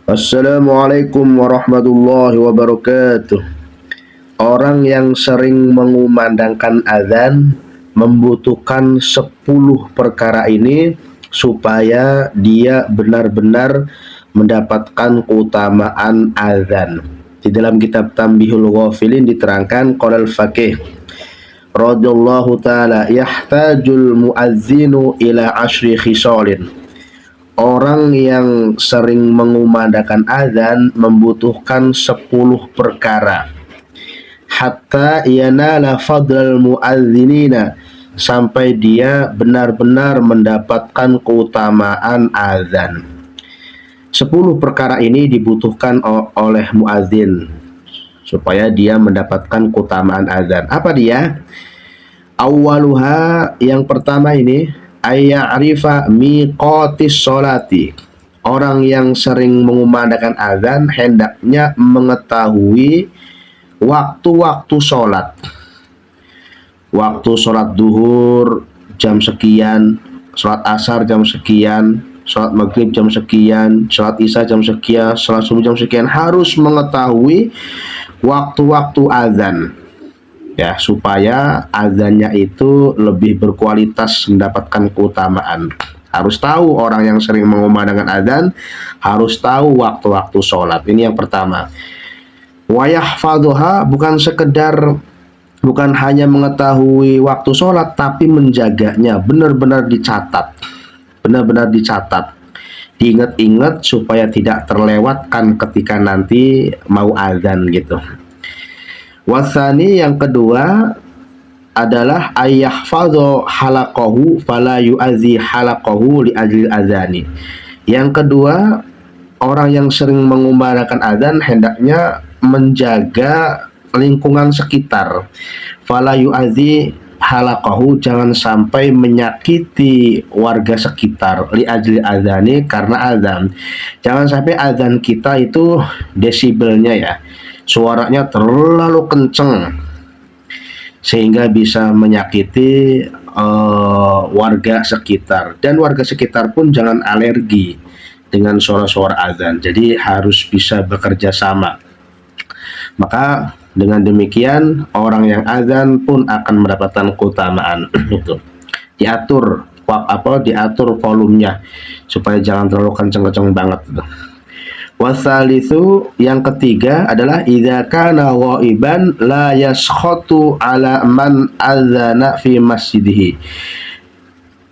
Assalamualaikum warahmatullahi wabarakatuh. Orang yang sering mengumandangkan azan membutuhkan 10 perkara ini supaya dia benar-benar mendapatkan keutamaan azan. Di dalam kitab Tanbihul Ghafilin diterangkan qala al-faqih radhiyallahu taala yahtajul muazzinu ila ashri khisalin. Orang yang sering mengumandangkan azan membutuhkan 10 perkara. Hatta yanala fadlal muazzinina, sampai dia benar-benar mendapatkan keutamaan azan. 10 perkara ini dibutuhkan oleh muazzin supaya dia mendapatkan keutamaan azan. Apa dia? Awaluha, yang pertama ini, ayya'rifa miqatis sholati. Orang yang sering mengumandangkan azan hendaknya mengetahui waktu-waktu sholat. Waktu sholat duhur jam sekian, sholat asar jam sekian, sholat maghrib jam sekian, sholat isya jam sekian, sholat subuh jam sekian. Harus mengetahui waktu-waktu azan, ya, supaya azannya itu lebih berkualitas, mendapatkan keutamaan. Harus tahu, orang yang sering mengumandangkan azan harus tahu waktu-waktu sholat. Ini yang pertama. Wayahfadhuha, bukan hanya mengetahui waktu sholat, tapi menjaganya, benar-benar dicatat, diingat-ingat supaya tidak terlewatkan ketika nanti mau azan gitu. Wasani, yang kedua adalah ayyahfadhu halaqahu fala yu'azi halaqahu li ajli azani. Yang kedua, orang yang sering mengumandangkan azan hendaknya menjaga lingkungan sekitar. Fala yu'azi halaqahu, jangan sampai menyakiti warga sekitar, li ajli azani, karena azan. Jangan sampai azan kita itu desibelnya, ya, suaranya terlalu kenceng sehingga bisa menyakiti warga sekitar, dan warga sekitar pun jangan alergi dengan suara-suara azan. Jadi harus bisa bekerja sama. Maka dengan demikian orang yang azan pun akan mendapatkan keutamaan. Itu diatur volumenya supaya jangan terlalu kenceng-kenceng banget gitu. Wasalisu, yang ketiga adalah idza kana ghaiban la yaskhatu ala man adzana fi masjidihi.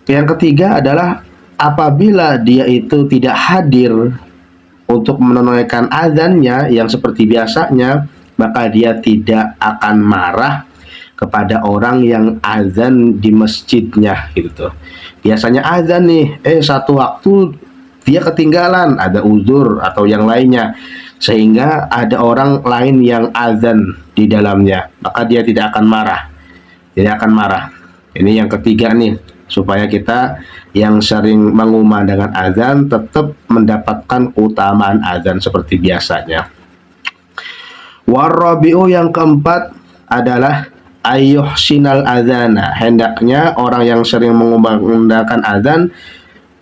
Yang ketiga adalah apabila dia itu tidak hadir untuk menunaikan azannya yang seperti biasanya, maka dia tidak akan marah kepada orang yang azan di masjidnya gitu. Biasanya azan nih, satu waktu dia ketinggalan, ada uzur atau yang lainnya, sehingga ada orang lain yang azan di dalamnya, maka dia tidak akan marah. Ini yang ketiga nih, supaya kita yang sering mengumandangkan azan tetap mendapatkan keutamaan azan seperti biasanya. Warabi'u, yang keempat adalah ayyuhsinal azana. Hendaknya orang yang sering mengumandangkan azan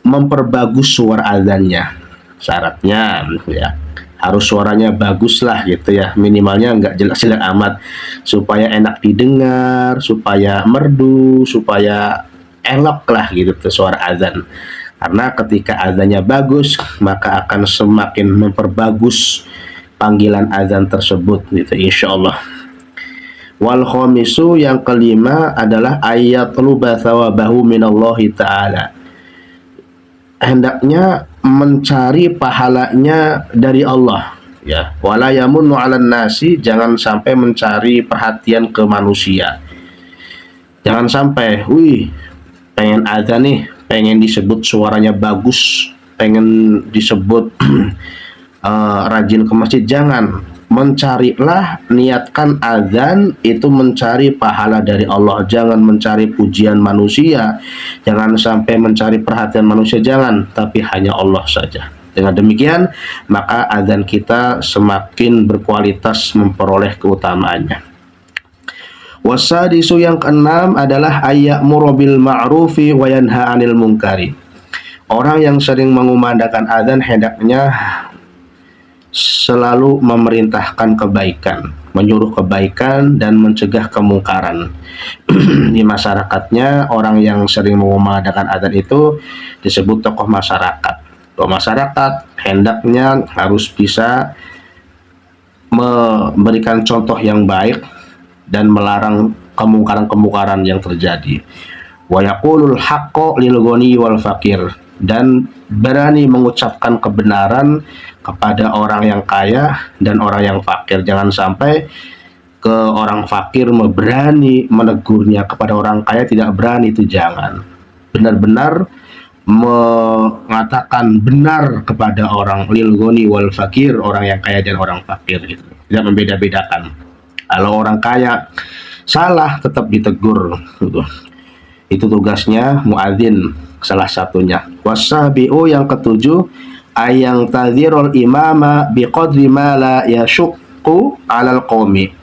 memperbagus suara azannya. Syaratnya, ya, harus suaranya bagus lah gitu, ya, minimalnya nggak jelek-jelek amat, supaya enak didengar, supaya merdu, supaya elok lah gitu tuh suara azan. Karena ketika azannya bagus, maka akan semakin memperbagus panggilan azan tersebut gitu, insyaallah. Wal khamisu, yang kelima adalah ayatluba thawabahu minallahi ta'ala. Hendaknya mencari pahalanya dari Allah, ya. Wala yamunnu 'alan nasi, jangan sampai mencari perhatian ke manusia. Jangan sampai, pengen azan nih, pengen disebut suaranya bagus, pengen disebut rajin ke masjid. Jangan. Mencarilah, niatkan azan itu mencari pahala dari Allah, jangan mencari pujian manusia, jangan sampai mencari perhatian manusia, jangan, tapi hanya Allah saja. Dengan demikian maka azan kita semakin berkualitas, memperoleh keutamaannya. Wasadisu, yang keenam adalah ayya'muru bil ma'rufi wa yanha 'anil munkari. Orang yang sering mengumandangkan azan hendaknya selalu memerintahkan kebaikan, menyuruh kebaikan dan mencegah kemungkaran. Di masyarakatnya, orang yang sering mengumandangkan adzan itu disebut tokoh masyarakat. Tokoh masyarakat hendaknya harus bisa memberikan contoh yang baik dan melarang kemungkaran-kemungkaran yang terjadi. Wa yaqulul haqqo lil ghani wal fakir, dan berani mengucapkan kebenaran kepada orang yang kaya dan orang yang fakir. Jangan sampai ke orang fakir berani menegurnya, kepada orang kaya tidak berani, itu jangan. Benar-benar mengatakan benar kepada orang lil ghani wal fakir, orang yang kaya dan orang fakir gitu. Tidak membeda-bedakan. Kalau orang kaya salah tetap ditegur gitu. Itu tugasnya muadzin salah satunya. Wasabiu yang ketujuh, ayang tadhirul imama biqadri ma la yashukku alal qaumi.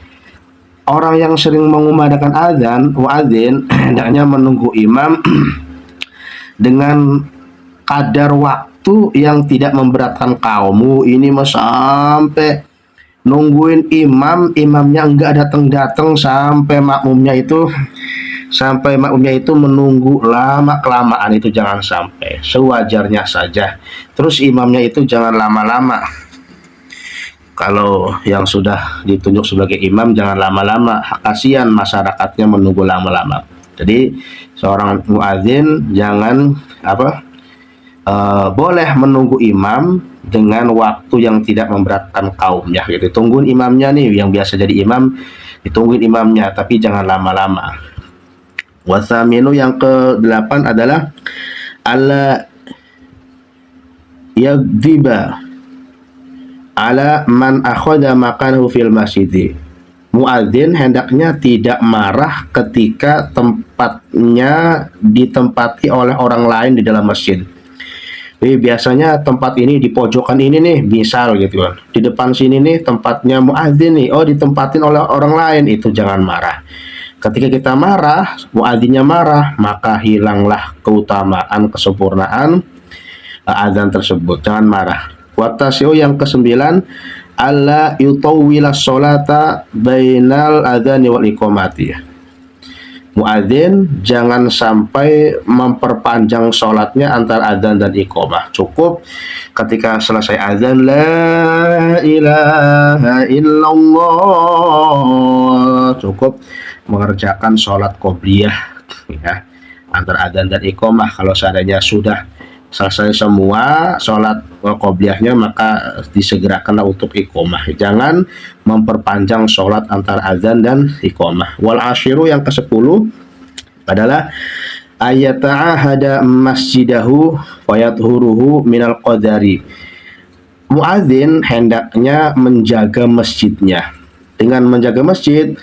Orang yang sering mengumandangkan azan, muadzin hendaknya menunggu imam dengan kadar waktu yang tidak memberatkan kaummu. Ini mah sampai nungguin imamnya enggak datang-datang, sampai makmumnya itu menunggu lama kelamaan. Itu jangan sampai, sewajarnya saja. Terus imamnya itu jangan lama-lama. Kalau yang sudah ditunjuk sebagai imam jangan lama-lama, kasihan masyarakatnya menunggu lama-lama. Jadi seorang muadzin jangan boleh menunggu imam dengan waktu yang tidak memberatkan kaumnya gitu. Tungguin imamnya nih, yang biasa jadi imam ditungguin imamnya, tapi jangan lama-lama. Wasaminu yang ke-8 adalah alla yagdiba ala man akhadha makanahu fil masjid. Muadzin hendaknya tidak marah ketika tempatnya ditempati oleh orang lain di dalam masjid. Jadi biasanya tempat ini di pojokan ini nih, misal gitu kan. Di depan sini nih tempatnya muadzin nih, ditempatin oleh orang lain, itu jangan marah. Ketika kita marah, muadzinnya marah, maka hilanglah keutamaan, kesempurnaan azan tersebut. Jangan marah. Watasiu yang ke-9, alla yutawwila sholata bainal adzani wal iqamati. Muadzin jangan sampai memperpanjang sholatnya antara adzan dan iqamah. Cukup ketika selesai adzan, la ilaha illallah, cukup mengerjakan sholat qobliyah ya, antara adzan dan iqamah. Kalau seandainya sudah selesai semua sholat qobliyahnya, maka disegerakanlah untuk iqamah. Jangan memperpanjang sholat antara azan dan iqamah. Wal ashiru yang ke-10 adalah ayata'ahada masjidahu fayathuruhu minal qadari. Muadzin hendaknya menjaga masjidnya. Dengan menjaga masjid,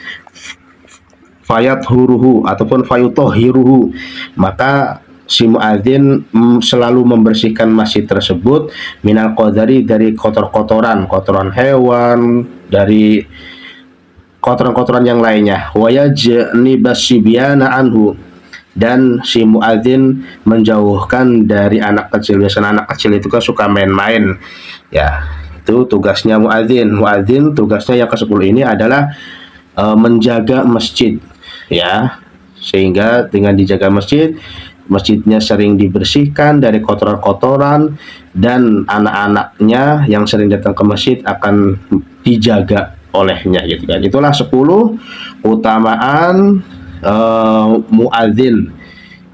fayathuruhu ataupun fayutahhiruhu, maka si muadzin selalu membersihkan masjid tersebut minal qadari, dari kotoran hewan, dari kotoran-kotoran yang lainnya. Wa yajnibas sibyana anhu, dan si muadzin menjauhkan dari anak kecil. Biasanya anak kecil itu kan suka main-main ya. Itu tugasnya muadzin. Muadzin tugasnya yang ke-10 ini adalah menjaga masjid ya, sehingga dengan dijaga masjidnya sering dibersihkan dari kotoran-kotoran, dan anak-anaknya yang sering datang ke masjid akan dijaga olehnya gitu kan. Itulah 10 keutamaan muadzin.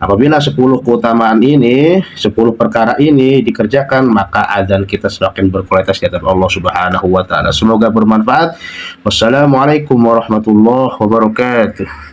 Apabila 10 keutamaan ini, 10 perkara ini dikerjakan, maka azan kita semakin berkualitas di hadapan Allah Subhanahu wa taala. Semoga bermanfaat. Wassalamualaikum warahmatullahi wabarakatuh.